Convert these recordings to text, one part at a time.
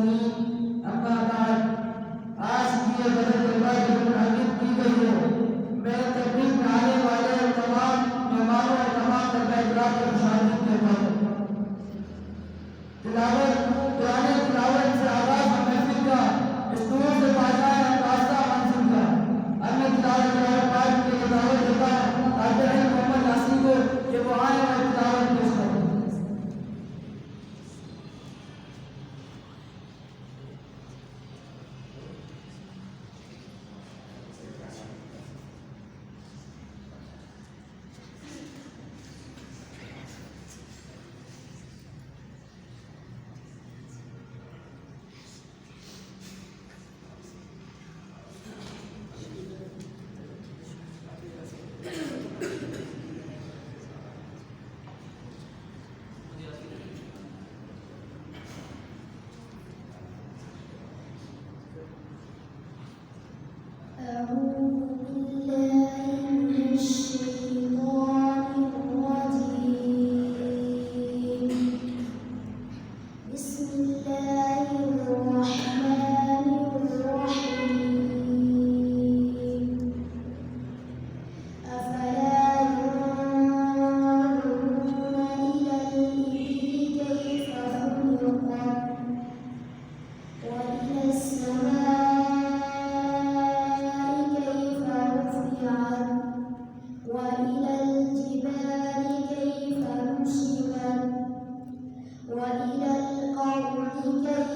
المسلمين أما بعد आज की ये बदल दरबार जो मुनाकिद की गई है मैं तकरीब में आने वाले तमाम मेहमानों और तमाम दरबार को खुशामदीद कहता हूँ। तिलावत पुराने तिलावत से आगाज महफिल का इस दूर से बाजार रास्ता मंजिल का अन्य तिलावत पाठ के लिए दावत देता हूँ ताकि मोहम्मद यासीन को कि वो आए और तिलावत पेश करें। وإلى الأرض كيف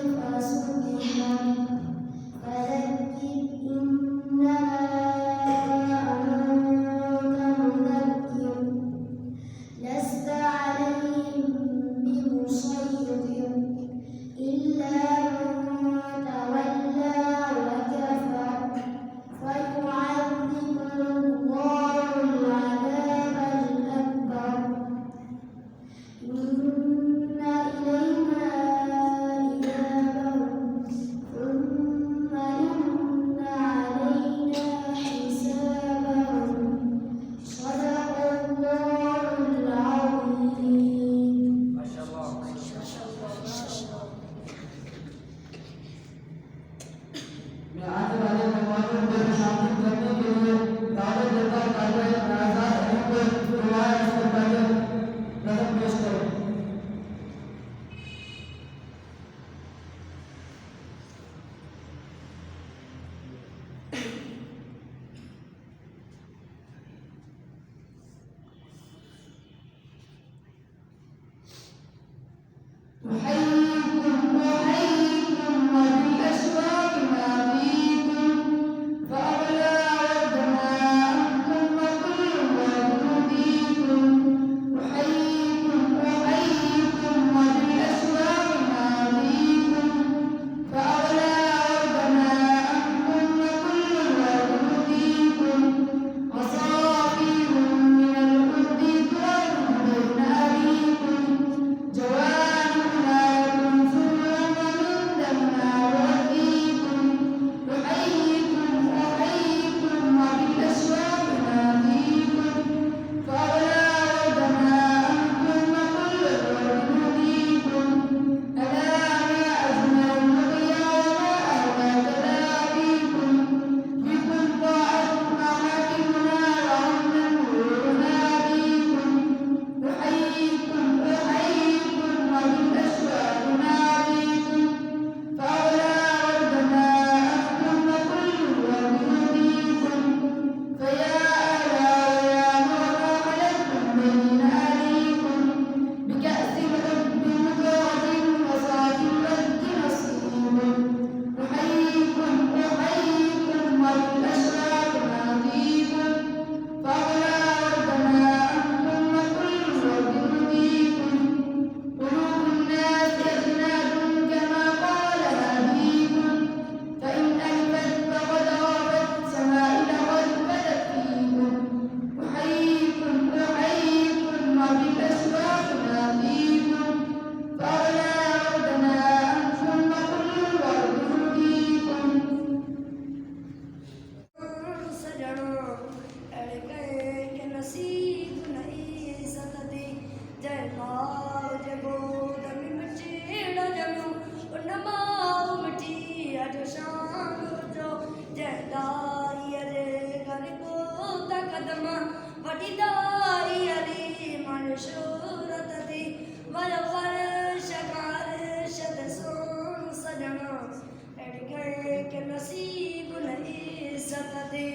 نصیب نہیں ستدی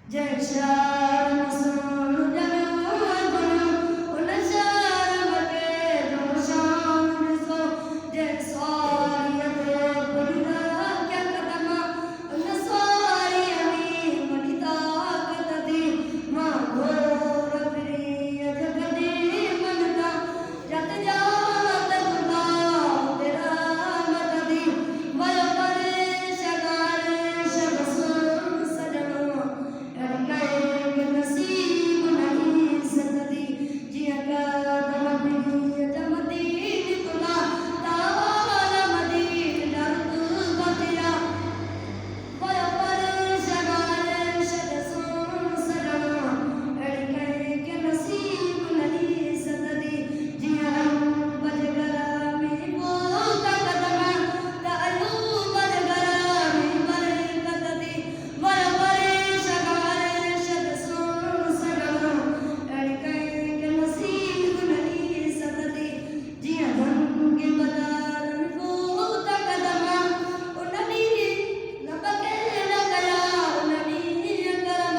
جے شار مسور جنو گنو ان شار مکے جو شان رسو جے سواریت بلنا کیا قدمہ ان سواری امی مڑی طاقت دی ماں گھور پری جگدی منتا جت جات خدا تیرا مت دی ویو پر شگار شب سن سجنو اڑکے نصیب نہیں ستدی جیا قدم بھی جمدی نکلا تاوال مدین درد بتیا ویو پر شگار شب سن سجنو اڑکے نصیب نہیں ستدی جیا بجگر میں بوتا قدم تایو بجگر میں برکت دی ویو پر شگار شب سن سجنو اڑکے نصیب نہیں ستدی جیا دھن کے بدار میں بوتا قدم اننی لبکے لگیا اننی کرم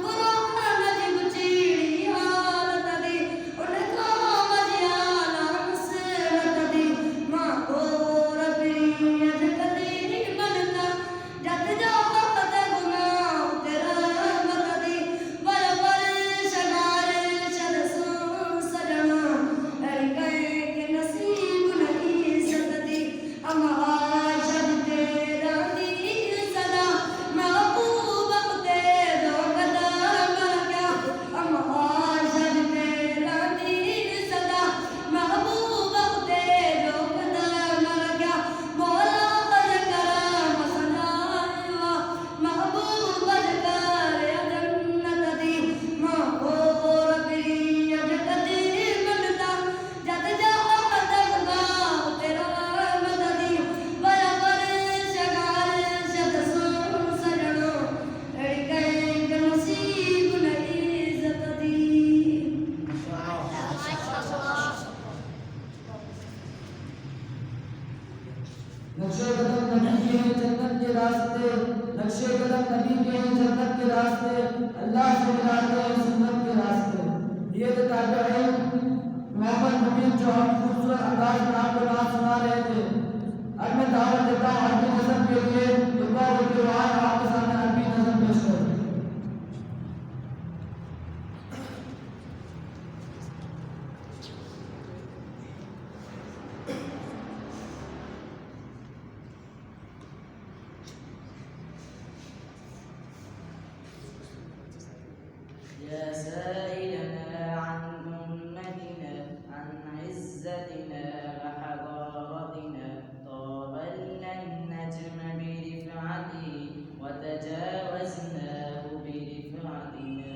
قرآن جب چیڑی حالت دی ان کا مجیالا مسرت دی ماں گور پری جگدی منتا جت جات گناہ تیرا مت دی ویو پر شگار شب سن سجنو اڑکے نصیب نہیں ستدی اما عاشق تیرا دی صدا محبوب تیرا قدم کیا اما عاشق تیرا دی صدا محبوب تیرا قدم کیا مولا کرم سنائیوا محبوب کر جنت دی ماں گور پری جگدی منتا جت جات خدا تیرا مت دی ویو پر شگار شب سن سجنو اڑکے نصیب نہیں ستدی نقشے قدم نبی کے ہیں جنت کے راستے نقشے قدم نبی کے ہیں جنت کے راستے اللہ سے ملاتے ہیں سنت کے راستے یہ جو تابعین محمد مبین جو ہم خوبصورت انداز میں آپ کو نام سنا رہے تھے اب میں دعوت دیتا ہوں عربی نظم کے لیے ایک بار ایک روایت آپ کے سامنے عربی نظم پیش کروں يا سائلنا عن أمتنا عن عزتنا وحضارتنا طاولنا النجم برفعته وتجاوزناه برفعتنا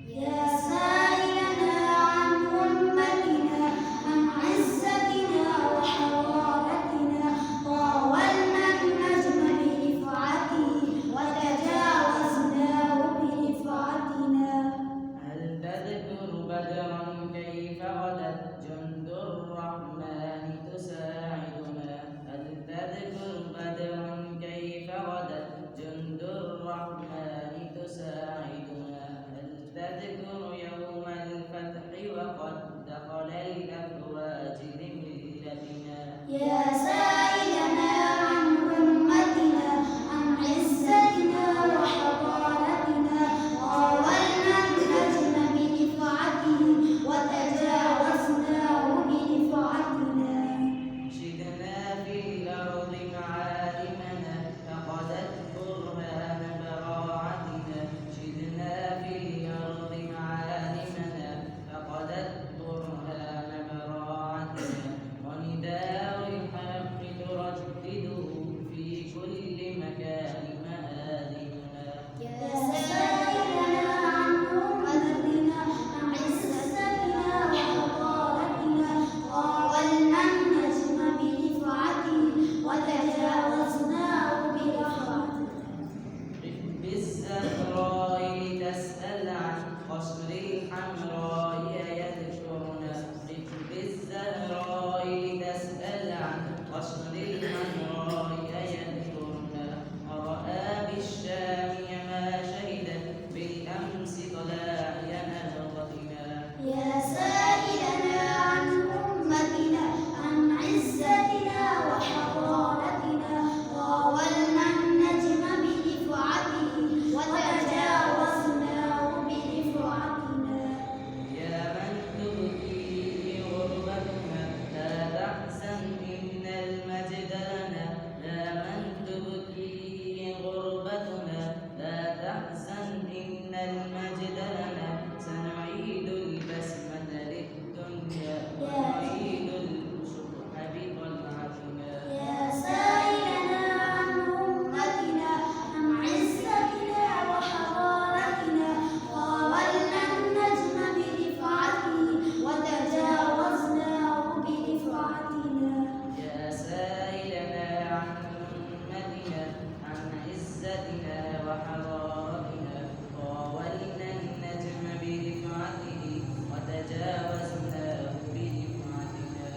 يا سائلنا عن أمتنا عن عزتنا وحضارتنا طاولنا النجم برفعته وتجاوزناه برفعتنا هل تذكر بدرا كيف غدت جند الرحمن تساعدنا هل تذكر بدرا كيف غدت جند الرحمن تساعدنا هل تذكر يوم الفتح وقد دخل الأفواج لملتنا يا سائلنا عن أمتنا عن عزتنا وحضارتنا طاولنا النجم برفعته وتجاوزناه برفعتنا شدنا في الأرض معالمنا فقدت برهان براعتنا شدنا في الأرض معالمنا فقدت برهان براعتنا ونداء الحق طاعتنا يا سائلنا عن أمتنا عن عزتنا وحضارتنا طاولنا النجم برفعته وتجاوزناه برفعتنا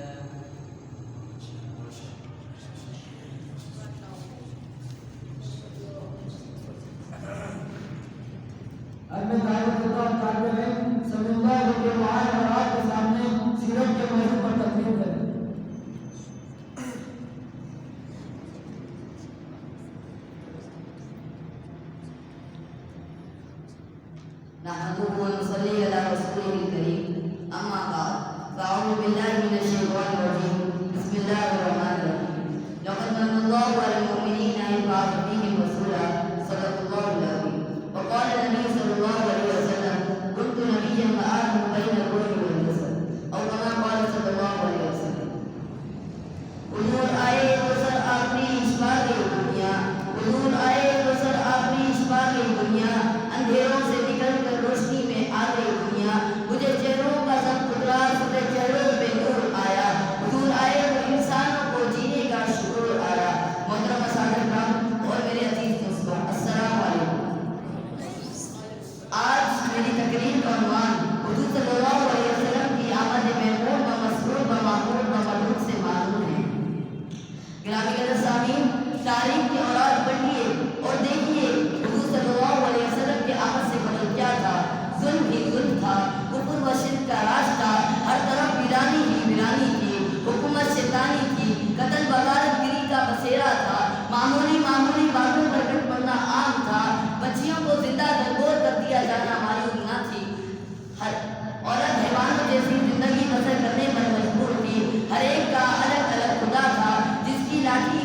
اب میں دعوت دیتا ہوں طالب علم سمی اللہ کے معاہد اور آپ کے سامنے سیرت کے موضوع پر تقریر کریں. نحمده ونصلي على رسوله الكريم أما بعد فأعوذ بالله من الشيطان الرجيم بسم الله الرحمن الرحيم لقد من الله على المؤمنين إذ بعث فيهم رسولا صدق الله العظيم وقال النبي صلى الله عليه وسلم كنت نبيا وآدم بين الروح والجسد أو كما قال صلى الله عليه وسلم حضور آئے تو سر آخری اشفاق دنیا حضور آئے تو سر آخری اشفاق دنیا اندھیروں سے نکل کر روشنی میں آ گئی دنیا مجھے چہروں کا سب خطرہ سب چہروں پہ نور آیا حضور آئے تو انسانوں کو جینے کا شعور آیا. محترم اساتذہ کرام اور میرے عزیز دوستوں السلام علیکم. آج میری تقریر کا عنوان حضور صلی اللہ علیہ وسلم کی آمد محمود و مسرور و معمول و ملوک سے معلوم ہے. گرامی قدر سامعین تاریخ کی اوراد پڑھیے اور دیکھیے حضور صلی اللہ علیہ وسلم کے آمد سے قبل کیا تھا. ظلم ہی ظلم تھا, کفر و شرک کا راج تھا, ہر طرف ویرانی ہی ویرانی تھی, حکومت شیطانی تھی, قتل بغارت گری کا بسیرا تھا, معمولی باتوں پر کٹ پڑنا عام تھا, بچیوں کو زندہ درگور کر دیا جانا معلوم نہ تھی, ہر عورت حیوانوں جیسی زندگی بسر کرنے پر مجبور تھی, ہر ایک کا الگ الگ خدا تھا, جس کی لاٹھی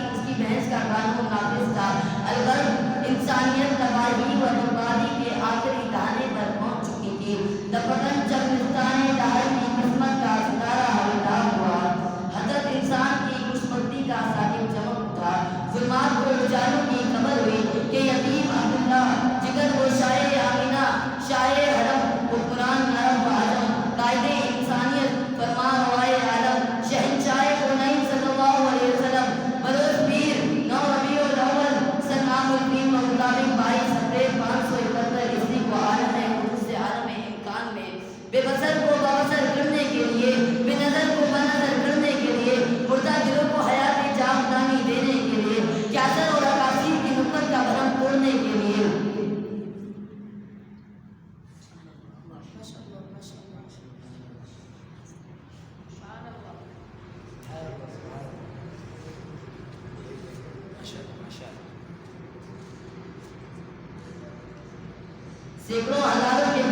اس کی بھینس کا قانون نافذ تھا. الغرب انسانیت تباہی و بربادی کے آخری دہانے پر پہنچ چکی تھی. دپٹن چکرستان دہر کی قسمت کا ستارہ ہلکا ہوا, حضرت انسان کی خوشبختی کا صاحب چمک تھا. ظلمات کو اجالوں کی خبر ہوئی کہ یتیم عبداللہ جگر و شاعر آمینہ شاعر حرم حکمران نرم و عجم قائد انسانیت فرمان روائے عالم شہنشاہ کونین صلی اللہ علیہ وسلم بلوچ پیر 9 ربیع الاول سن عام الفیل و مطابق 22 اپریل 571 عیسوی کو عالم قدس سے عالم امکان میں بے بصر کو باوصر کرنے کے لیے, بے نظر کو بنظر کرنے کے لیے, مردہ دلوں کو حیات جاودانی دینے کے لیے, کیسر اور اکاسیر کی نکت کا بھرم توڑنے کے لیے. سینکڑوں ہزاروں کے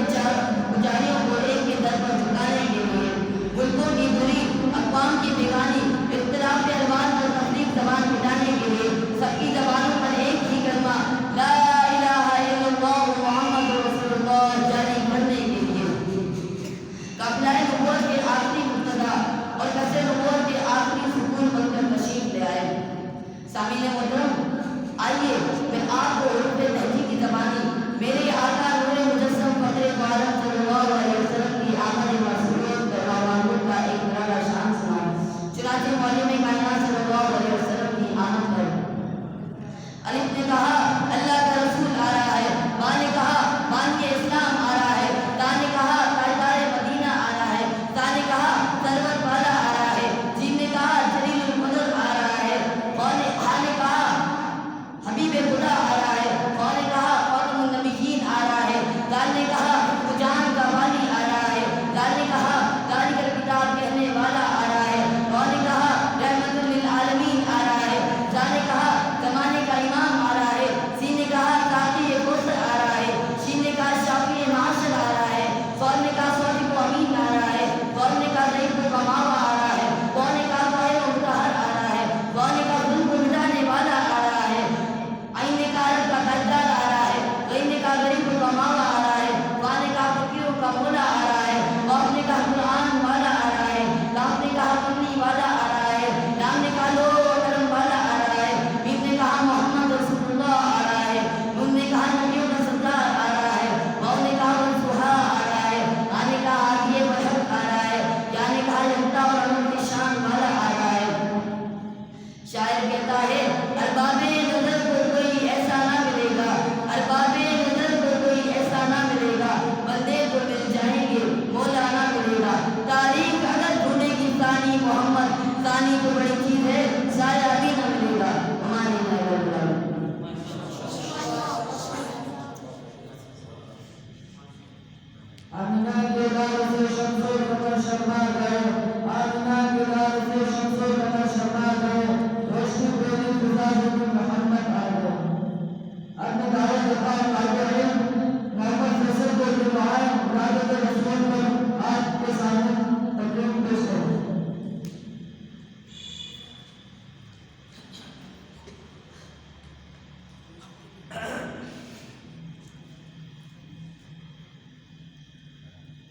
پجاریوں کو ایک کے در پر جھکانے کے لیے, ملکوں کی دوری, اقوام کی بیگانی, اختلاف کے الوان اور تفریق زبان مٹانے کے لیے, سب کی زبانوں پر ایک ہی کلمہ لا الہ الا اللہ محمد رسول اللہ جاری کرنے کے لیے. قافلہ نبوت کے آخری مقتدا اور قصر نبوت کے آخری سکون بن کر تشریف لے آئے. سامعین محترم, آئیے میں آپ کو اردو تہذیب کی زبانی میرے آقا نور مجسم فخر عالم صلی اللہ علیہ وسلم کی آمد مسرور کا ایک طرح کا شان سناؤں. چنانچہ तानी तो बड़ी चीज है, साया भी न मिलेगा। हमारे आमिना के लाल से शम्सो कमर शर्मा गए, आमिना के लाल से शम्सो कमर शर्मा गए, रोशनी बेली खुदा हुकुम मोहम्मद आ गए। अन्य दावत देता ताबईन मोहम्मद फैसल को दुआएं मुराद रसूल पर आज के सामने तकरीम पेश करो।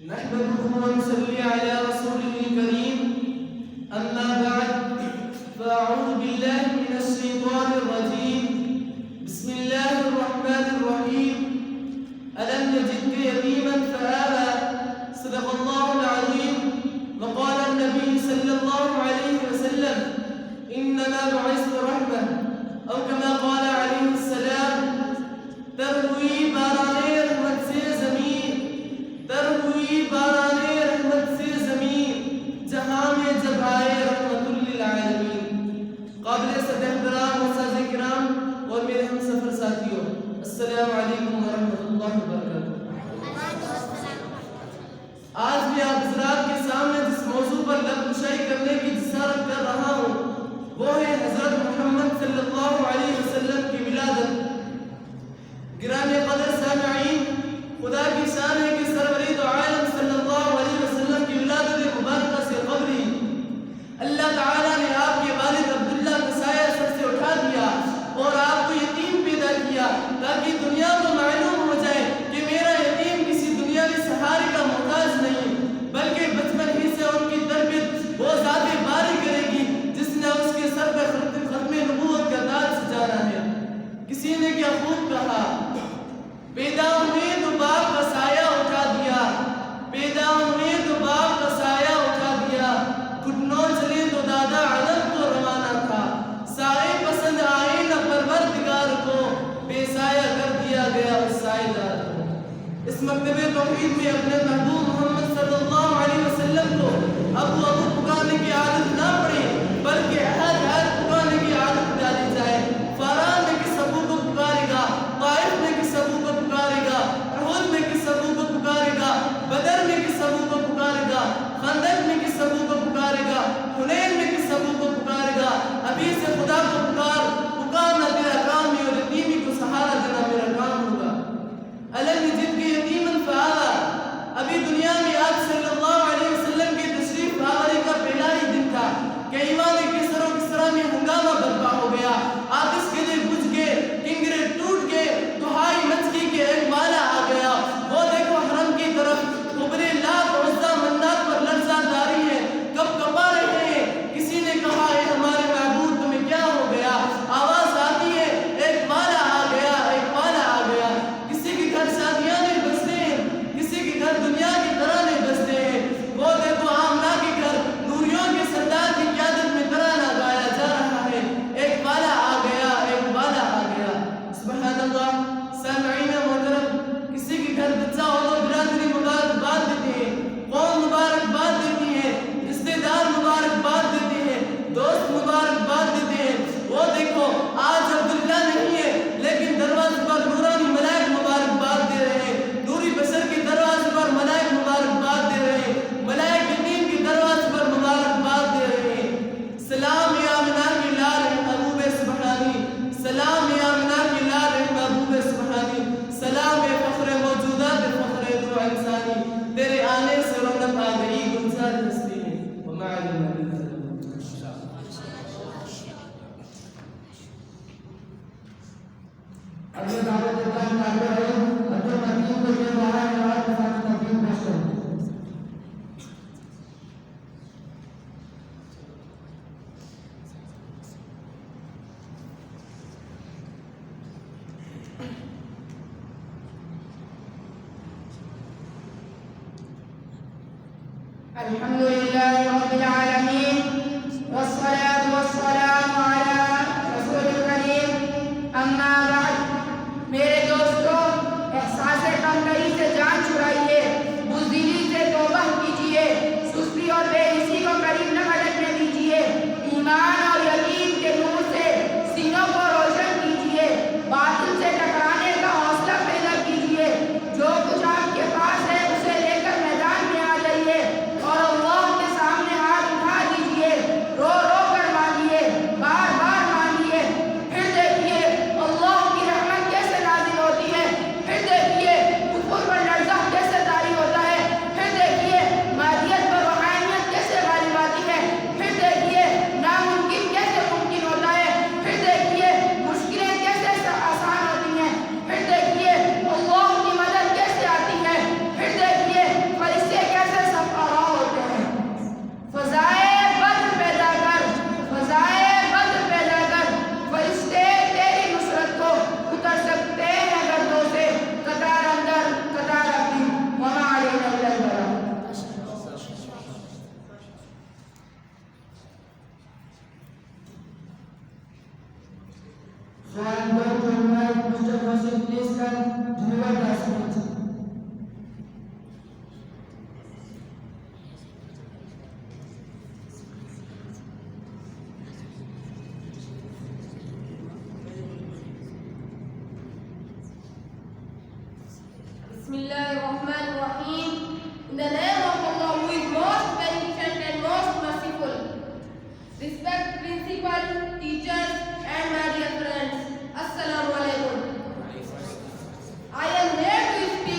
نحمده ونصلي على رسوله الكريم أما بعد فأعوذ بالله من الشيطان الرجيم بسم الله الرحمن الرحيم ألم نجدك يتيما فآوى صدق الله العظيم وقال النبي صلى الله عليه وسلم إنما بعثت رحمة أو كما قال عليه السلام تروي بارانے رحمت سے زمین تروی بارانے رحمت سے زمین جہاں میں جب آئے رحمت للعالمین۔ قابل صدر احترام اساتذہ کرام اور میرے ہم سفر ساتھیوں، السلام علیکم ورحمۃ اللہ وبرکاتہ۔ آج میں آپ حضرات کے سامنے جس موضوع پر لب کشائی کرنے کی جسارت کر رہا ہوں وہ ہے حضرت محمد صلی اللہ علیہ وسلم کی ولادت۔ گرامی قدر سامعین، خدا کی شان ہے کہ سرور دو عالم صلی اللہ علیہ وسلم کی ولادت مبارکہ سے قبل ہی اللہ تعالیٰ نے آپ کے والد عبداللہ کا سایہ سر سے اٹھا دیا اور آپ کو یتیم پیدا کیا تاکہ دنیا کو معلوم ہو جائے کہ میرا یتیم کسی دنیاوی سہارے کا محتاج نہیں، بلکہ بچپن ہی سے ان کی تربیت وہ ذات باری کرے گی جس نے اس کے سر پر ختم نبوت کا تاج سجانا ہے۔ کسی نے کیا خوب کہا، پیدا ہوئے تو باپ کا سایہ اٹھا دیا، پیدا ہوئے تو باپ کا سایہ اٹھا دیا، گھٹنوں چلے تو دادا علم کو روانہ تھا، سائے پسند آئے نہ پروردگار کو، بے سایہ کر دیا گیا اس سائے دار کو۔ اس مکتب توحید میں اپنے محبوب محمد صلی اللہ علیہ وسلم کو ابو ابو پکارنے کی عادت نہ پڑے بلکہ ہر پکارنے کی عادت ڈالی جائے۔ فاران میں کس ابو کو پکارے گا، طائف میں کس ابو کو پکارے گا، احد میں کس ابو کو پکارے گا، بدر میں کس ابو کو پکارے گا، خندق میں کس ابو کو پکارے گا، حنین میں کس ابو کو پکارے گا۔ ابھی سے خدا کو پکارنا تیرا کام ہے اور یتیمی کو سہارا دینا میرا کام ہوگا۔ الم نجدک یتیما فآوی، ابھی دنیا میں آپ صلی اللہ علیہ وسلم کے تشریف آوری کا پہلا ہی دن تھا کہ ایوان کسر و کسرا میں ہنگامہ برپا ہو گیا، آتش کے دل بجھ گئے، کنگرے ٹوٹ گئے، دہائی مچ گئی کہ ایک والا آ گیا۔ وہ دیکھو حرم کی طرف قبرے لات عزا منات پر لرزہ داری ہے، کب کپا رہے ہیں۔ کسی نے کہا اے ہمارے معبود تمہیں کیا ہو گیا؟ آواز آتی ہے ایک والا آ گیا، ایک والا آ گیا۔ کسی کے گھر شادیاں نہیں بستے ہیں، کسی کے گھر دنیا کی طرح نہیں بستے ہیں۔ وہ دیکھو آمنہ کے گھر نوریوں کے سردار کی قیادت میں ترانہ گایا جا رہا ہے، ایک والا آ گیا، ایک والا آ گیا۔ سبحان اللہ۔ سامعین محترم، کسی کے گھر بچہ ہو تو برادری مبارکباد دیتے ہیں، قوم مبارکباد دیتی ہے، رشتے دار مبارکباد دیتے ہیں، دوست مبارکباد دیتے ہیں۔ وہ دیکھو آج عبداللہ نہیں ہے لیکن دروازے پر نورانی ملائک مبارکباد دے رہے ہیں، نوری بشر کے دروازے پر ملائک مبارکباد دے رہے ہیں، ملائک یتیم کے دروازے پر مبارکباد دے رہے ہیں۔ سلام یا آمنہ کی لال محبوب سبحانی، سلام یا آمنہ کی لال محبوب سبحانی، سلام اے فخر موجودات فخر دو انسانی، تیرے آنے سے رونق آ گئی گلزار ہستی ہے۔ ومعلوم اگلے دعوت دیتا ہوں طالب علم عبد الحکیم کو یہ دعائیں مراد کے ساتھ تقدیم پیش کروں۔ الحمد لله رب العالمين والصلاة والسلام على رسول الكريم اما بعد۔ میرے دوستوں، احساس کمتری سے جان چھڑائیے، بزدلی سے توبہ کیجیے، سستی اور بے حسی کو قریب نہ بھٹکنے دیجیے۔ So I am going to invite Mr. Joseph, please come deliver the speech. Bismillahirrahmanirrahim. In the name of Allah, who is most beneficent and most merciful. Respect principal, teachers, and my dear friends. Assalamu alaikum. I am here to speak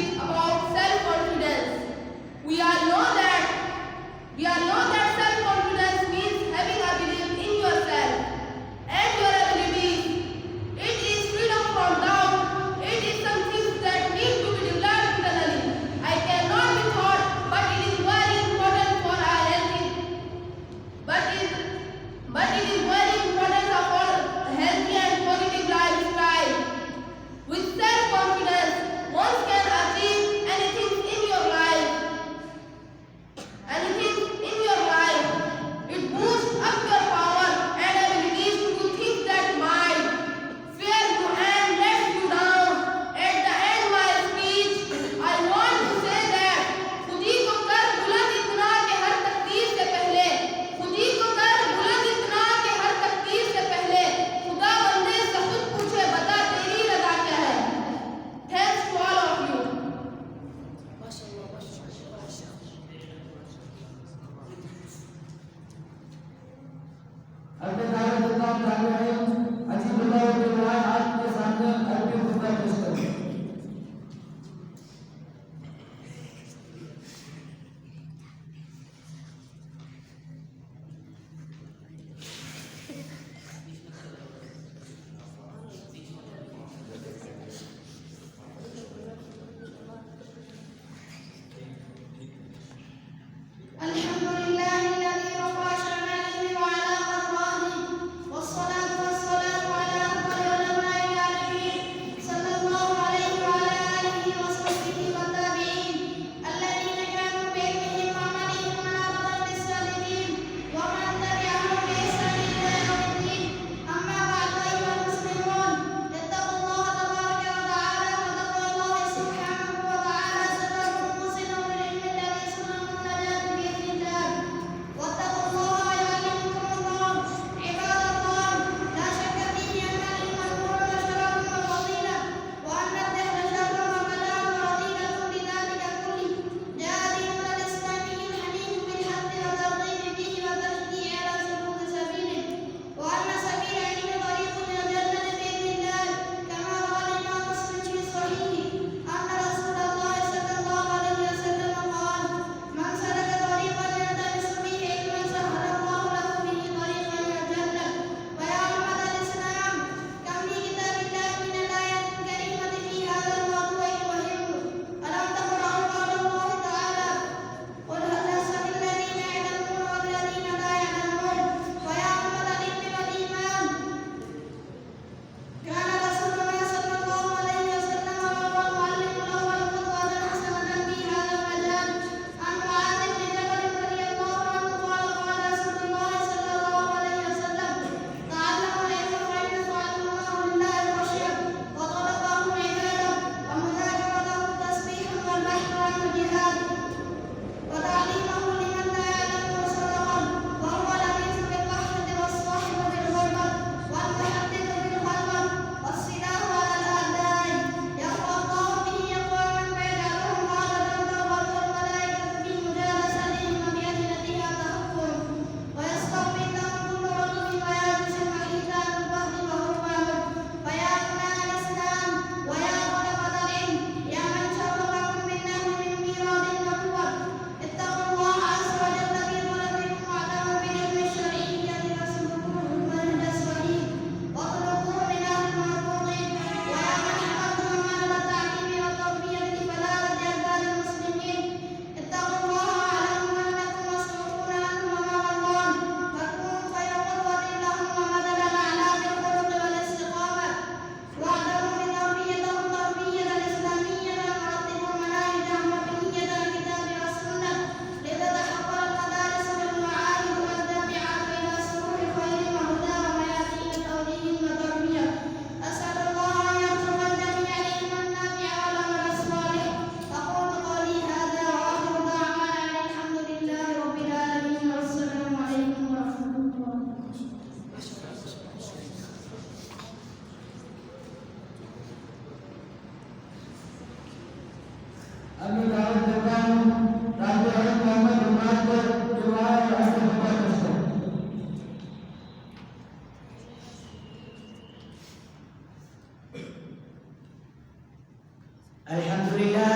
الحمد لله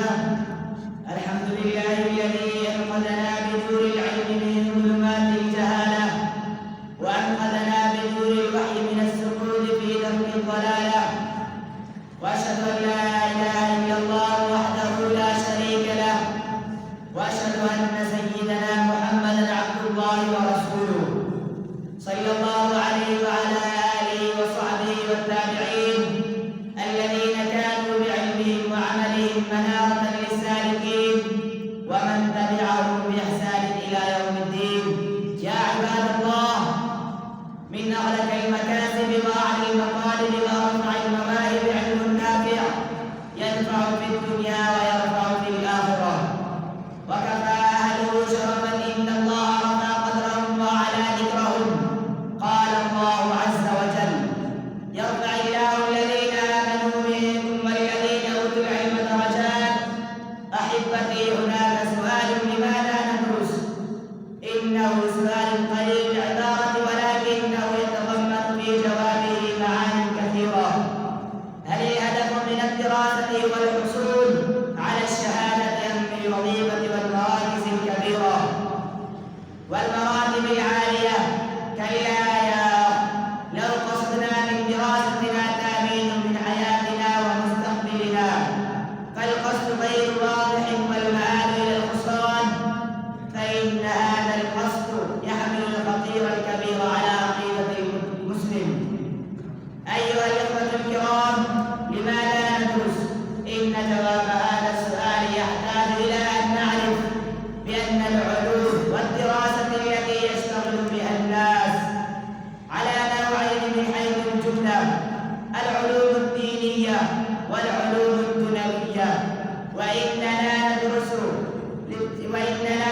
الذي أنقذنا بنور العلم من ظلمات الجهالة وأنقذنا بنور الوحي من السقوط في درك الضلالة وأشهد أن لا إله إلا الله وحده لا شريك له وأشهد أن سيدنا محمدا عبد الله ورسوله صلى الله عليه وعلى آله وصحبه والتابعين الذين كانوا بعلمهم وعملهم منارة للسالكين ومن تبعهم بإحسان إلى يوم الدين. يا عباد الله، من أغلق المكاسب وأعلى المطالب وأرفع المواهب علم نافع ينفع في الدنيا ويرفع في الآخرة، وكفى أهله شرفا إن الله رفع قدرهم وأعلى ذكرهم. قال الله عز وجل: يرفع الله الذين آمنوا منكم والذين أوتوا العلم درجات. أحبتي، هناك سؤال: لماذا ندرس؟ إنه سؤال قليل العبارة ولكنه يتضمن في جوابه معاني كثيرة. هل الهدف من الدراسة هو الحصول على الشهادة أم الوظيفة والمراكز الكبيرة والمراتب العالية؟ كلا يا لو قصدنا من دراستنا تأمين من حياتنا ومستقبلنا فالقصد غير واضح والمآل إلى الخسران، فإن هذا القصد يحمل الخطير الكبير على عقيدة المسلم. أيها الإخوة الكرام، لماذا ندرس؟ إن جواب هذا السؤال يحتاج إلى أن نعرف بأن العلوم والدراسة التي يشتغل بها الناس على نوعين من حيث الجملة: العلوم الدينية والعلوم الدنيوية. وإننا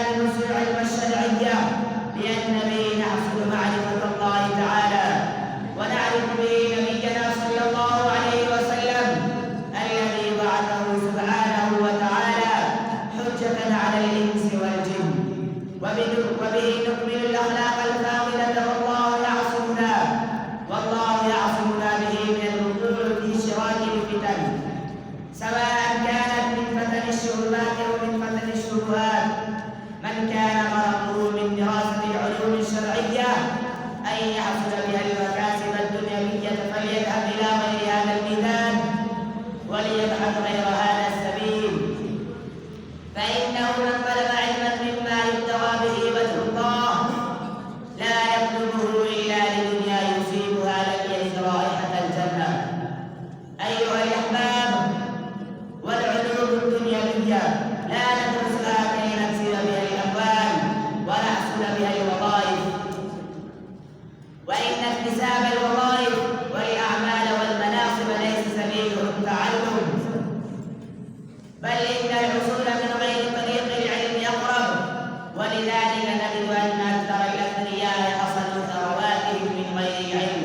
ندرس العلم الشرعية لأن به نحصل معرفة الله تعالى ونعرف به نبينا صلى الله عليه وسلم الذي بعثه سبحانه وتعالى حجة على الإنس والجن، وبه نكمل الأخلاق الفاضلة والله يعصمنا به من الوقوع في شراك الفتن، سواء كانت من فتن الشهوات أو من فتن الشبهات. من كان غرضه من دراسة العلوم الشرعية أن يحصل بها المكاسب الدنيوية فليذهب إلى غير هذا الميدان وليبحث غير هذا السبيل، فإنه من طلب علما مما يبتغى به وجه الله لا يطلبه إلا لدنيا يصيبها لم يجد رائحة الجنة. أيها الأحباب، والعلوم الدنيوية لا ندرسها كي نكسب بها الأموال ونحصل بها الوظائف، وإن اكتساب الوظائف والأعمال والمناصب ليس سبيله التعلم، بل إن الحصول من غير طريق العلم أقرب. ولذلك نجد أن أكثر الأثرياء حصلوا ثرواتهم من غير علم.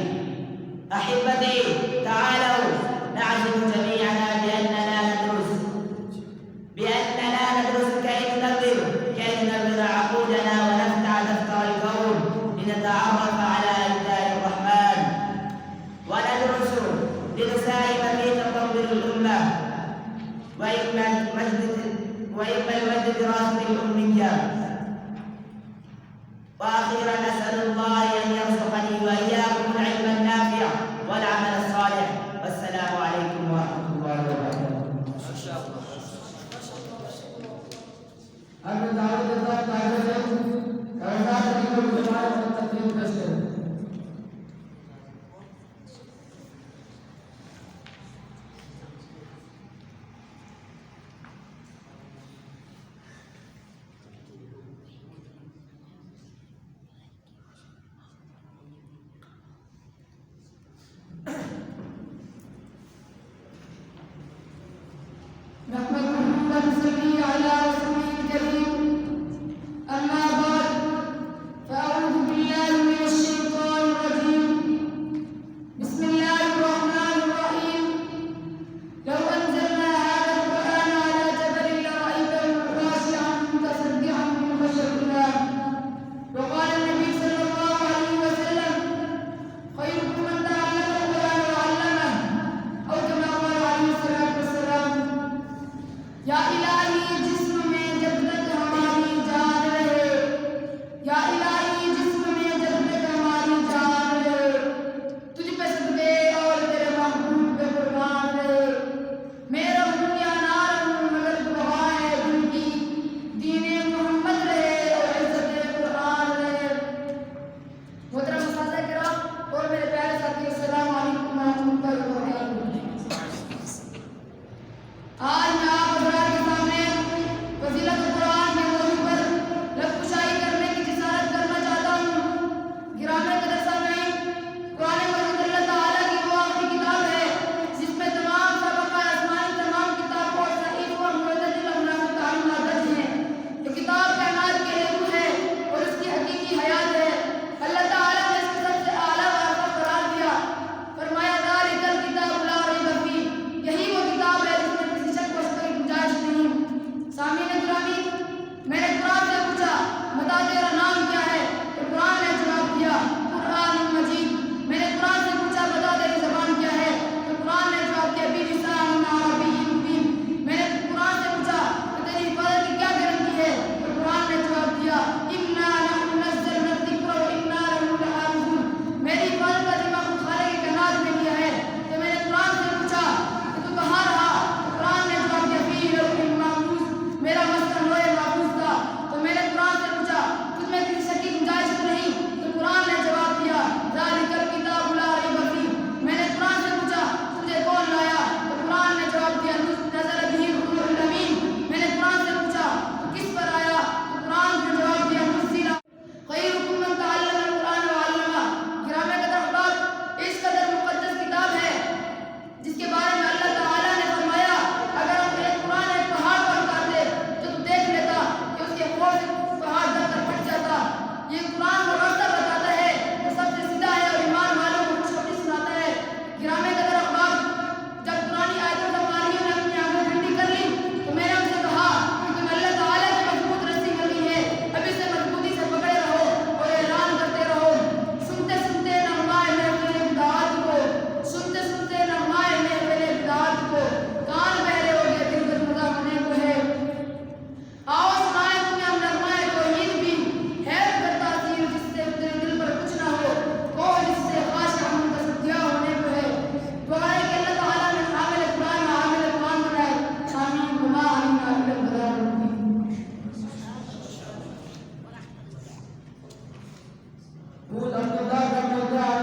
أحبتي، تعالوا نعزم جميعنا بأننا ندرس كي ننور عقولنا ونفتح دفتر الكون لنتعرف على أجداد الرحمن، وندرس لنساهم في تطور الأمة وإما المجد دراسة الأمية. وأخيرا أسأل الله أن يرزقني وإياكم العلم النافع والعمل الصالح، والسلام عليكم ورحمة الله وبركاته. अब दावत देता कागज है कागजात को जमात और तकलीफ करते हैं।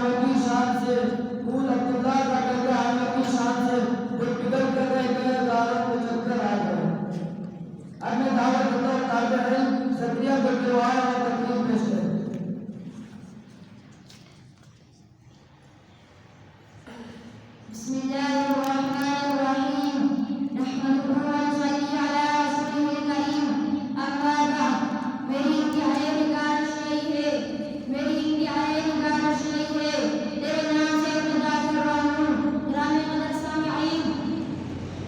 انوکھی شان سے پھول عبداللہ کا ٹنگا انوکھی شان سے وہ پگھل کر رہ گئے داروں کو چکر آ گئے. اب میں دعوت دیتا ہوں طالب علم زکریا کو دعا اور تقریر پیش کریں. بسم الله الرحمن الرحيم نحمده ونصلي على رسوله الكريم أما بعد میری انتہائی گزارش ہے تیرے نام سے ابتدا کر رہا ہوں. گرامی قدر سامعین،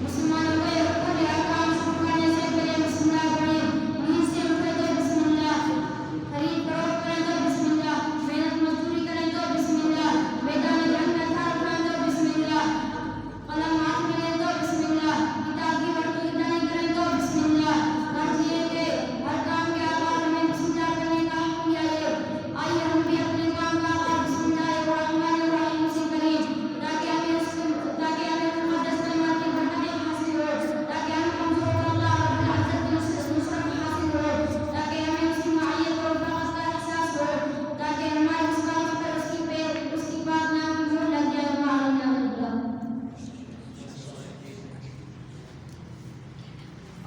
مسلمانوں کو یہ حکم ہے احکام شروع کرنے سے پہلے بسم اللہ پڑھیں. وہیں سے اٹھے تو بسم اللہ، خرید فروخت کریں تو بسم اللہ، محنت مزدوری کریں تو بسم اللہ، میدان جنگ میں تھار اٹھائیں تو بسم اللہ، قلم ہاتھ میں لیں تو بسم اللہ، کتاب کی ورقی گردانی کریں تو بسم اللہ. غرض یہ کہ ہر کام کے آغاز میں بسم اللہ کرنے کا حکم دیا ہے. آئیے ہم بھی اپنے کام کا آغاز بسم اللہ الرحمن الرحیم سے کریں تاکہ ہمیں مقدس کلمات کی برکتیں حاصل ہو، تاکہ ہم کمزور پر اللہ رب العزت کی نصرت حاصل ہو، تاکہ ہمیں اس کی معیت اور فقط کا احساس ہو، تاکہ ہمارے مسلمانوں پر اس کی پاک نام کی مہر لگ جائے.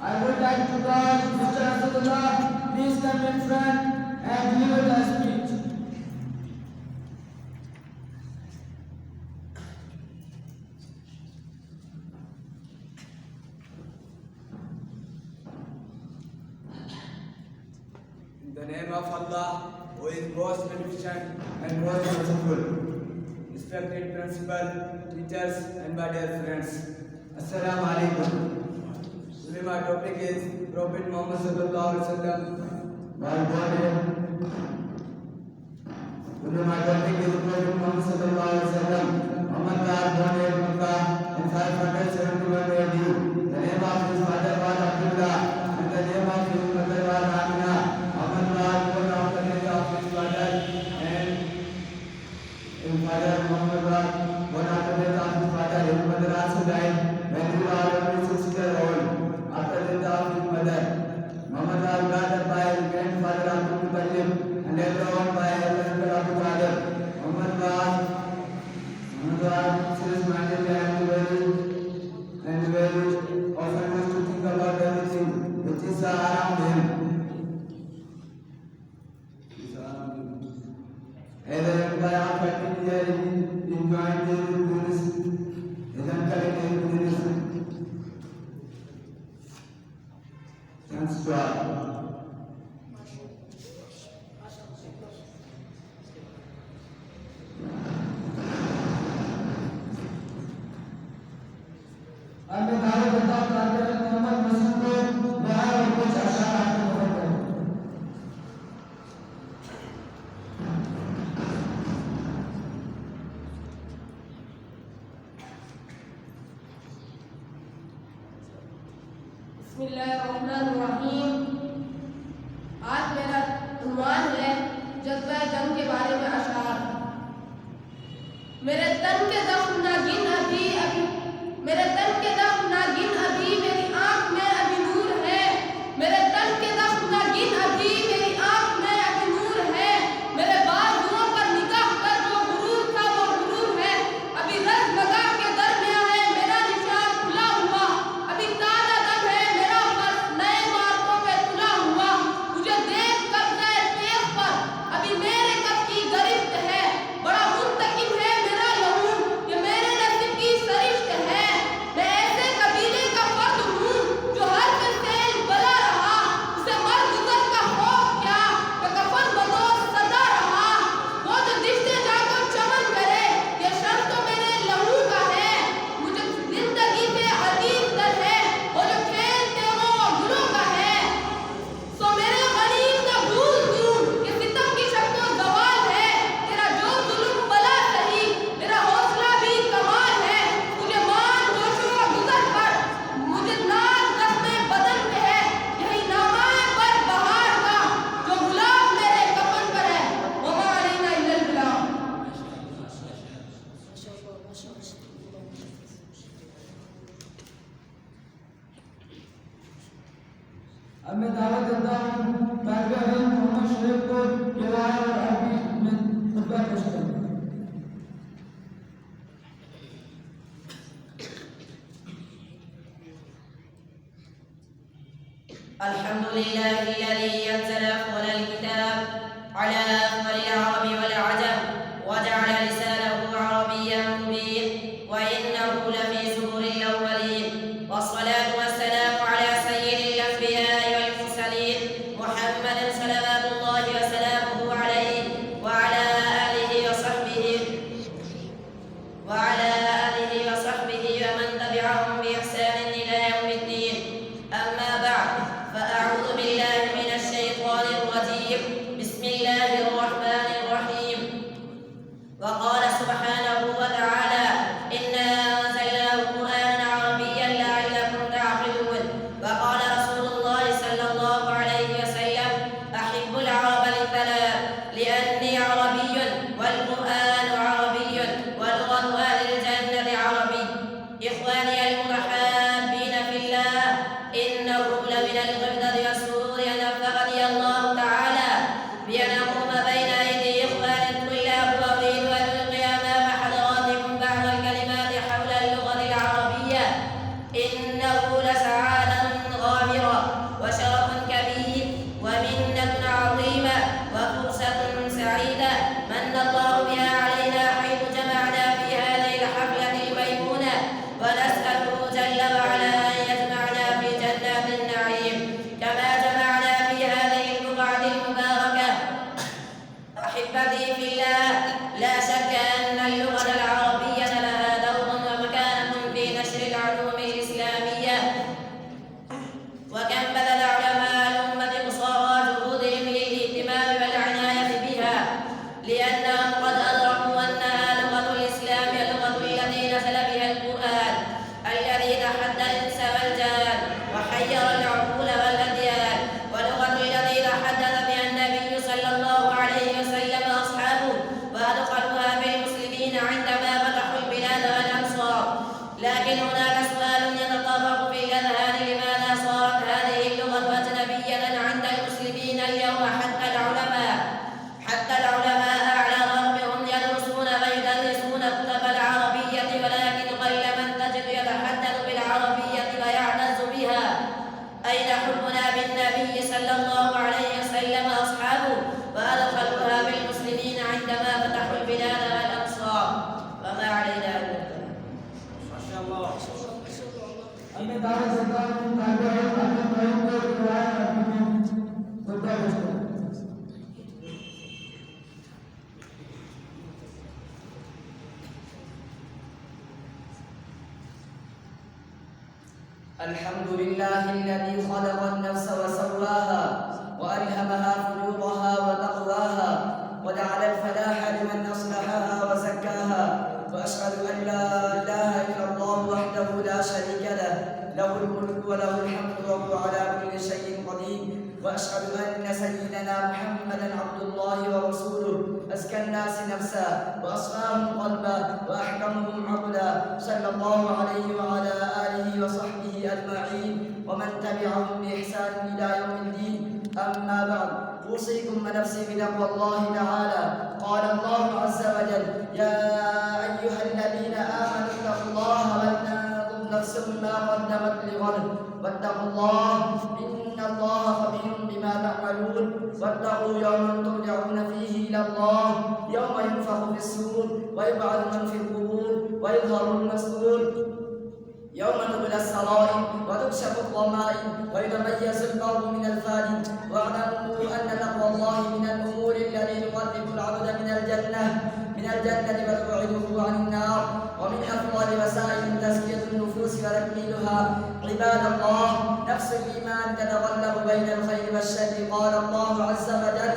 I would like to call Mr. Asadullah, please come in front and deliver the speech. In the name of Allah, who is most beneficent and most merciful. Respected principal, teachers and my dear friends, Assalamu alaikum. Today my topic is Prophet Muhammad sallallahu alaihi wasallam. My topic is Prophet Muhammad sallallahu alaihi wasallam. Muhammad was born in Makkah in 571 AD. The name of his father was Abdullah and the name of his mother was Amina. Muhammad was born after the death of his father and his father Muhammad was born after the death of his father. His mother also died when he was only 6 years old. After the death of his mother, Muhammad was brought up by his grandfather Abdul Muttalib and later on by his uncle Abu Talib. Muhammad was serious-minded and very often used to think about everything which is around him. As a young boy of 13 years, he joined his uncle in his business. Thanks to Allah. اب میں دعوت دیتا ہوں طالب علم محمد مسعود کو دعا اور کچھ اشعار آپ کو کریں. بسم اللہ الرحمن الرحیم. آج میرا عنوان ہے جذبہ جنگ کے بارے میں اشعار. میرے تن کے زخم ناگن ابھی میری آنکھ میں ابھی نور ہے. میرے تن کے زخم ناگن ابھی میری آنکھ میں ابھی نور ہے. میرے بازوؤں پر نگاہ کر جو غرور تھا وہ غرور ہے. ابھی رزمگاہ کے درمیان ہے میرا نشان کھلا ہوا. ابھی تازہ دم ہے میرا فرض نئے مارکوں پہ تلا ہوا. مجھے دیکھ قبضہ تیغ پر ابھی میرے کف کی گرفت ہے. بڑا منتقم ہے میرا لہو، یہ میرے نصیب کی سرشت ہے. میں ایسے قبیلے کا فرد ہوں جو ہر سیل بلا رہا. اسے مر گزر کا خوف کیا کہ کفن بدوش سدا رہا. وہ جو دشتے جا کو چمن کرے یہ شر تو میرے لہو کا ہے. مجھے زندگی سے عزیز در ہے وہ جو کھیل تیغوں گلوں کا ہے. سو میرے غریب نہ بھول کیوں کہ ستم کی شک و زوال ہے. تیرا جو ظلم بلا سہی میرا حوصلہ بھی کمال ہے. مجھے مان جوش و گزر پر مجھے ناز رسم بدن پہ ہے. یہی نامہ پر بہار کا جو گلاب میرے کفن پر ہے. وما علینا الا البلاغ. اب میں دعوت دیتا ہوں طالب علم محمد شریف کو روایت اور عربی میں خطبہ پیش کریں. الحمد لله الذي أنزل أفضل الكتاب على أفضل العرب والعجم وجعل لسانه عربيا مبين وإنه لفي زبر الأولين والصلاة والسلام على سيد الأنبياء والمرسلين محمد صلوات الله وسلامه عليه وعلى آله وصحبه ومن تبعهم بإحسان إلى يوم الدين. أما بعد فأعوذ بالله من الشيطان الرجيم. بسم الله الرحمن الرحيم. وقال سبحانه وتعالى إنا أنزلناه قرآنا عربيا لعلكم تعقلون. وقال رسول الله صلى الله عليه وسلم أحب العرب لثلاث لأني عربي والقرآن عربي ولغة أهل الجنة عربي. إخواني المتحابين في الله، إنه لمن الغبطة والسرور أن وفقني الله تعالى بأن أقوم بين أيدي إخوان الطلاب وأريد أن ألقي أمام حضراتكم بعض الكلمات حول اللغة العربية. إنه لسعادة غامرة وشرف كبير ومنة عظيمة وفرصة سعيدة من الله بها علينا حيث جمعنا في هذه الحفلة الميمونة، ونسأله جل وعلا أن يجمعنا في جنات النعيم كما جمعنا في هذه البقعة المباركة. أحبتي في الله، لا شك أن اللغة العربية لها دور ومكانة في نشر العلوم الإسلامية، وكم بذل علماء الأمة قصارى جهودهم للاهتمام والعناية بها، لأنهم قد أدركوا أنها لغة الإسلام، اللغة التي نزل بها القرآن الذي تحدى الإنس والجان وحير العقول والأديان، ولغة التي تحدث بها النبي صلى الله عليه وسلم وأصحابه وأدخلوها في المسلمين عندما فتحوا البلاد والأمصار. لكن هناك سؤال يتطرق في الأذهان: لماذا صارت هذه اللغة أجنبية عند المسلمين اليوم؟ حتى العلماء على رغمهم يدرسون ويدرسون كتب العربية، ولكن قل من تجد يتحدث بالعربية ويعتز بها. أين حبنا بالنبي صلى الله عليه وسلم وأصحابه وأدخلوها بالمسلمين عندما فتحوا البلاد والأمصار؟ وما علينا إلا البلاغ. हमें दावत देता हूं ताकि हम अपने भाइयों को रिवायत रखें। खुदा दोस्तों, الحمد لله الذي خلق النفس وسواها وألهمها فجورها وتقواها وجعل الفلاح لمن أصلحها وزكاها. وأشهد أن لا إله إلا الله وحده لا شريك له، له الملك وله الحمد وهو على كل شيء قدير. وأشهد أن سيدنا محمدا عبد الله ورسوله، أزكى الناس نفسا وأصفاهم قلبا وأحكمهم عقلا، صلى الله عليه وعلى آله وصحبه أجمعين ومن تبعهم بإحسان إلى يوم الدين. أما بعد، أوصيكم ونفسي بتقوى الله تعالى. قال الله عز وجل: يا أيها الذين آمنوا اتقوا الله ولتنظر نفس ما قدمت لغد واتقوا الله إن الله خبير بما تعملون. واتقوا يوما ترجعون فيه إلى الله، يوم ينفخ في الصور ويبعث من في القبور ويظهر المسؤول، يوم تبلى السرائر وتكشف الضمائر ويتميز القوم من الفاجر. واعلموا أن تقوى الله من الأمور التي تقرب العبد من الجنة وتبعده عن النار. ومن أفضل وسائل تزكية النفوس وتكميلها عباد الله نفس الإيمان تتغلب بين الخير والشر. قال الله عز وجل: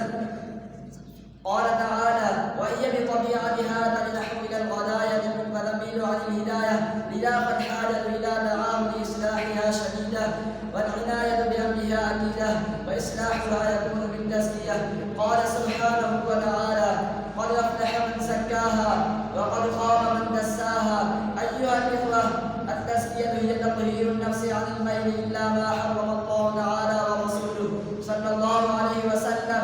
قال تعالى: وهي بطبيعتها تنحو إلى الغداية فتميل عن الهداية، لذا فالحاجة إلى تعاون إصلاحها شديدة والعناية بأمرها أكيدة، وإصلاحها يكون بالتزكية. قال سبحانه وتعالى: قد أفلح من زكاها وقد خاب من دساها. أيها الإخوة، التزكية هي تطهير النفس عن الميل إلا ما حرم الله تعالى ورسوله صلى الله عليه وسلم،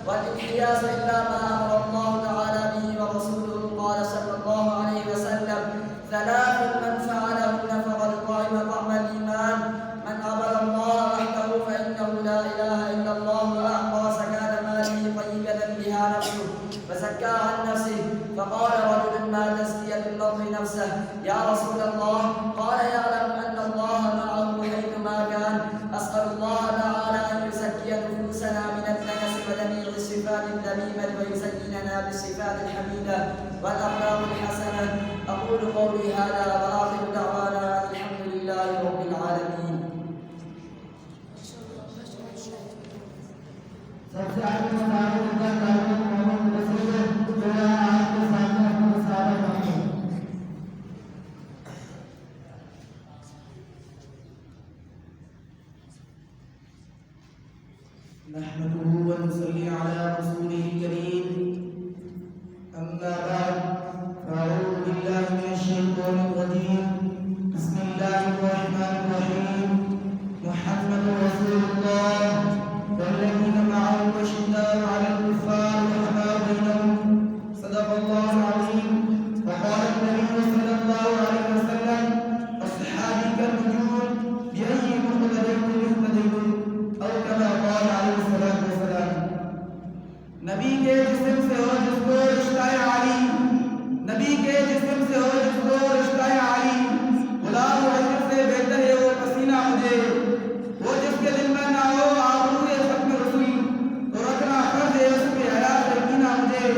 والانحياز إلا ما أمر الله تعالى به ورسوله. قال صلى الله عليه وسلم: ثلاث من فعلهن فقد طعم طعم الإيمان: من عبد الله وحده فإنه عن نفسه فقال رجل ما تزكية المرء نفسه يا رسول الله قال يعلم أن الله معه حيثما كان أسأل الله تعالى أن يزكي نفوسنا من الدنس وجميع الصفات الذميمة ويزكينا بالصفات الحميدة والأخلاق الحسنة أقول قولي هذا وآخر دعوانا الحمد لله رب العالمين. सबसे आगे मकाम का कारकुन मोहम्मद रसूल जो आपके सामने अपने सारा होंगे نحمده ونصلي على رسوله الكريم أما بعد فأعوذ بالله من الشيطان الرجيم بسم الله الرحمن الرحيم محمد رسول الله والذين معه أشداء على الكفار رحماء بينهم صدق الله العظيم. وقال النبي صلى الله عليه وسلم الصحابي كالنجوم بأيكم اقتديتم اهتديتم أو كما قال عليه الصلاة والسلام. نبی کے جسم سے ہو جس کو رشتہ عالی، نبی کے جسم سے ہو جس کو رشتہ عالی، غلام و عزت سے بہتر ہے وہ پسینہ مجھے، وہ جس کے دل میں نہ ہو آبروئے ختم رسول تو رکھنا فرض ہے اس پہ حیات یقینا مجھے.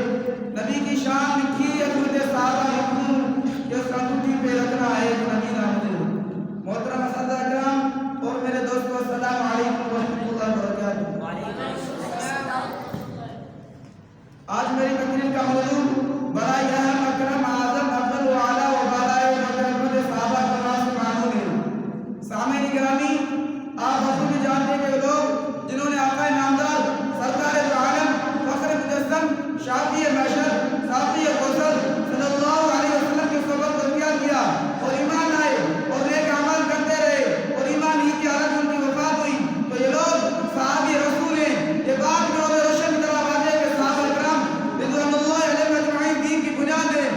نبی کی شان لکھی حضرت صحابہ لکھوں کہ اس انگوٹھی پہ رکھنا ہے ایک نبینا مجھے. محترم اساتذہ کرام اور میرے دوستو السلام علیکم ورحمۃ اللہ وبرکاتہ. آج میری تقریر کا موضوع بڑا ہی اہم اکرم اعظم افضل و اعلیٰ و بالائے محمد صحابہ کرام سے معلوم ہے. سامعین گرامی، آپ حضور بھی جانتے ہیں کہ لوگ جنہوں نے آقا نامدار سرکار دو عالم فخر مجسم شافی محشر صافی کوثر صلی اللہ علیہ وسلم کی صحبت کو اختیار کیا اور ایمان لائے اور نیک اعمال کرتے رہے اور ایمان ہی کی حالت ان کی وفات ہوئی تو یہ لوگ صحابی رسول ہیں. یہ بات میں اور روشن کی طرح بات ہے کہ صحابہ کرام رضوان اللہ علیہ اجمعین دین کی بنیاد ہے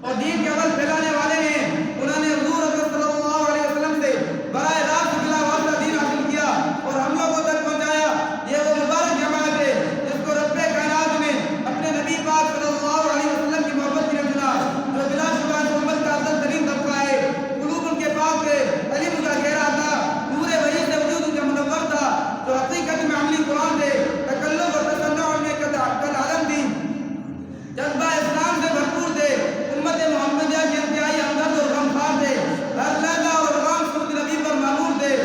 اور دین کے عمل پھیلانے والے ہیں. انہوں نے حضور صلی اللہ علیہ وسلم سے براہ راست بلا واسطہ دین حاصل کیا اور ہم لوگوں تک پہنچایا. یہ وہ مبارک جماعت ہے جس کو رب کائنات نے اپنے نبی پاک صلی اللہ علیہ وسلم کی محبت کے لیے چنا، جو بلا شبہ محمد کا افضل ترین طبقہ ہے. قلوب ان کے پاک ہے، علم ان کا گہرا تھا، نور وحی سے وجود ان کا منور تھا، جو حقیقت میں عملی قرآن تھے، تکلف اور تصنع میں کل عالم تھی، جذبہ اسلام سے بھرپور تھے، امت محمدیہ کے انتہائی ہمدرد اور غمخوار تھے، ہر لہجہ اور ارغام سنت نبی پر معمور تھے،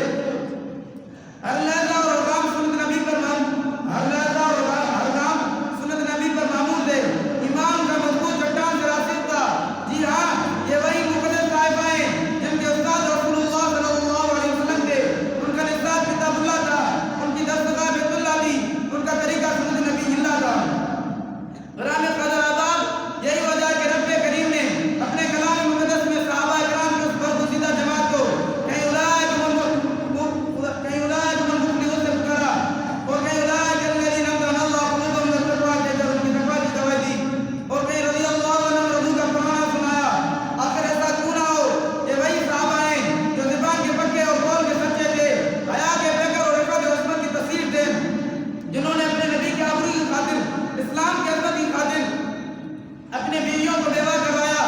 ہر لہجہ اور ارغام سنت نبی پر ہر لہجہ اور ارغام سنت نبی پر معمور تھے. ایمان کا مضبوط چٹان سے راسخ تھا. جی ہاں، یہ وہی مقدس طائفہ ہیں جن کے استاد رسول اللہ صلی اللہ علیہ وسلم تھے. ان کا نصاب کتاب اللہ تھا، ان کی دستگاہ بیت اللہ تھی، ان کا طریقہ سنت نبی اللہ تھا. غرام قدر آباد، یہی وجہ ہے کہ رب کریم نے اپنے کلام مقدس میں صحابہ کرام کی اس برگزیدہ جماعت کو کہیں اولئک من المفلحون سے پکارا اور کہیں اولئک الذین امتحن اللہ قلوبهم للتقویٰ کہہ کر ان کی تقویٰ کی دعوت دی اور کہیں رضی اللہ عنہم رضو کا فرمانا سنایا. آخر ایسا کیوں نہ ہو، یہ وہی صحابہ ہیں جو زبان کے پکے اور قول کے سچے تھے، حیا کے بغیر اور عفت اور عصمت کی تصویر تھے، جنہوں نے اپنے نبی کے آبرو کی خاطر، اسلام کی عظمت کی خاطر اپنے بیویوں کو بیوہ کروایا،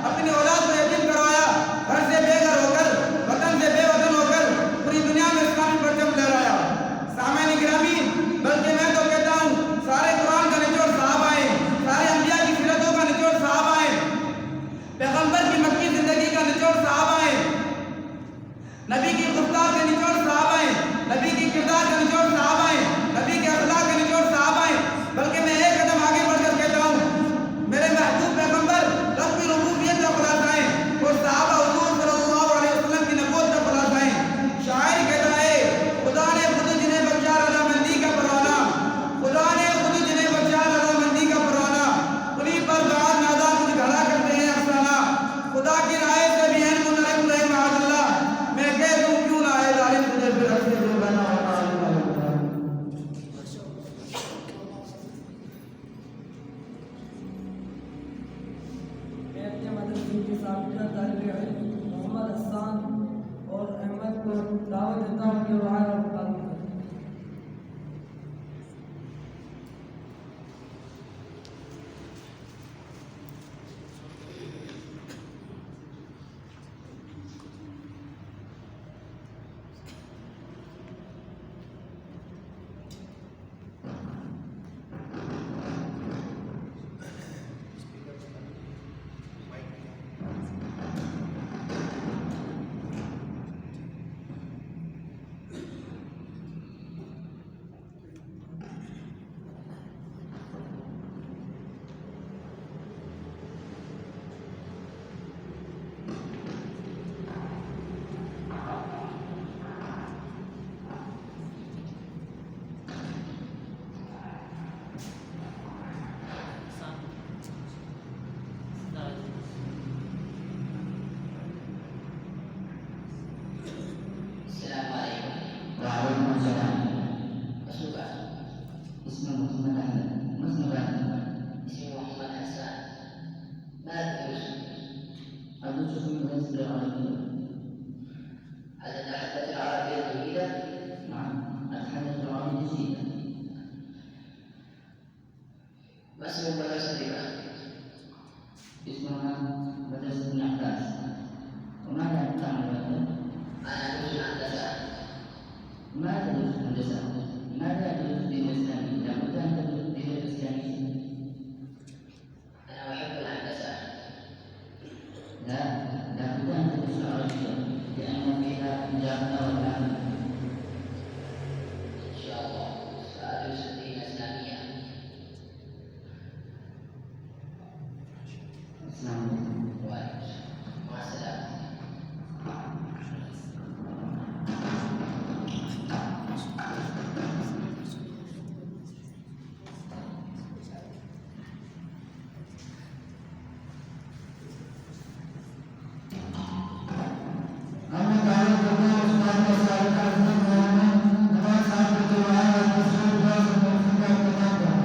اپنی اولاد کو یتیم کروایا، گھر سے بے گھر ہو کر، وطن سے بے وطن ہو کر پوری دنیا میں اسلامی پرچم لہرایا. سامعین گرامی، بلکہ میں تو کہتا ہوں سارے قرآن کا نچوڑ صحابہ ہیں، سارے انبیاء کی سیرتوں کا نچوڑ صحابہ ہیں، پیغمبر کی مکی زندگی کا نچوڑ صحابہ ہیں، نبی کی گفتار کے نچوڑ صحابہ ہیں، نبی کی کردار کا نچوڑ صحابہ ہیں، نبی کے اخلاق کے نچوڑ صحابہ ہیں. بلکہ میں ایک قدم آگے بڑھ کر کہتا ہوں میرے محبوب پیغمبر رب کی ربوبیت کا خلاصہ ہیں اور صحابہ حضور صلی اللہ علیہ وسلم کی نبوت کا خلاصہ ہیں. شاعر کہتا ہے خدا نے خود جنہیں بخشا رضامندی کا پروانہ، خدا نے خود جنہیں بخشا رضامندی کا پروانہ، انہیں پر بعد ناداں کچھ گھڑا کرتے ہیں افسانہ. خدا کی رائے سے بھی ہیں منرم رہے معاذ اللہ، میں کہہ دوں کیوں نہ ہے ظالم تجھے پھر رکھتے جو بنا ہونا. محمد حسان اور احمد کو دعوت دیتا ہوں کہ وہ آئے اور تعلیم کریں. أدرسكم بالنسبة العربية. هل تتحدث العربية جيدة؟ نعم أتحدث العربية جيدا. ما اسم المدرسة بك؟ اسمها مدرسة ابن عباس. وماذا تعمل أنت؟ أنا أدرس الهندسة. ماذا تدرس الهندسة؟ ماذا تدرس الدين الإسلامي؟ لابد أن تدرس الدين الإسلامي. أنا أحب الهندسة. لا لابد أن تدرس العربية لأن فيها إجابة والعمل. إن شاء الله سأدرس الدين الإسلامية. السلام عليكم. وعليكم السلام. مع السلامة. हमें दावत करना उस्ताद का सारे कार्यक्रम में नमाज साहब के दुआ और दूसरे दुआ से मौसम का इंतजाम करा।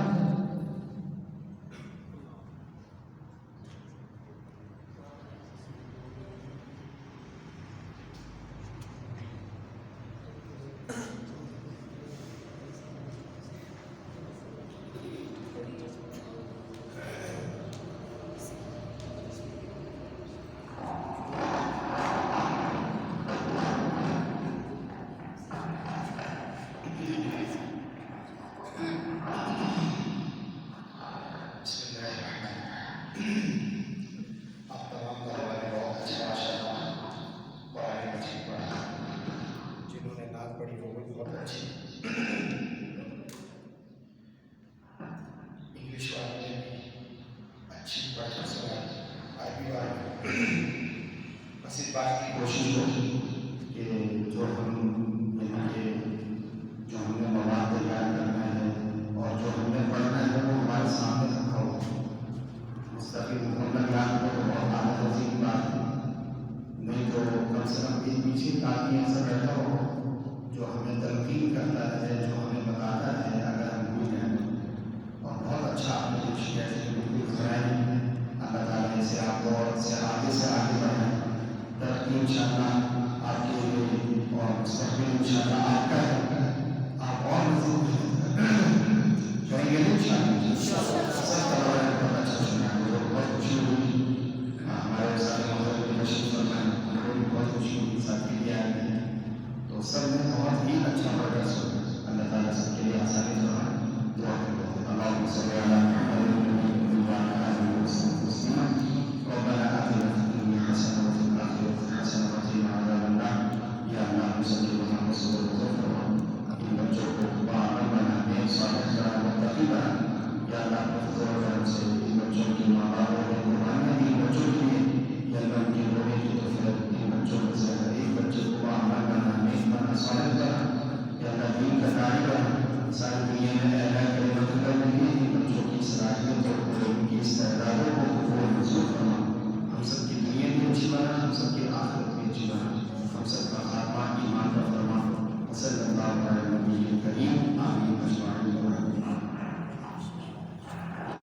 जिन्होंने नात पढ़ी वो भी बहुत अच्छी। इंग्लिश वाले ने भी अच्छी पढ़ी सुनाई। अरबी वाले बस इस बात की कोशिश हो कि जो हम यहाँ के जो हमने मवाद तैयार करना है और जो हमने पढ़ना है वो हमारे सामने रखा हो। मुस्तफिद मुहम्मद याद को तो बहुत आदत होती की बात है, नहीं तो कम से कम एक पीछे काफी ऐसा बैठा हो जो हमें तलकीन करता है, जो हमें बताता है अगर हम भूल जाए। और बहुत अच्छा आपने कुछ ऐसे बिल्कुल कराई। अल्लाह ताला इसे आपको और से आगे बढ़ाए। तरक्की इंशाअल्लाह आपके लिए और मुस्तकबिल इंशाअल्लाह आपका है। आप और मजबूत करेंगे इंशाअल्लाह।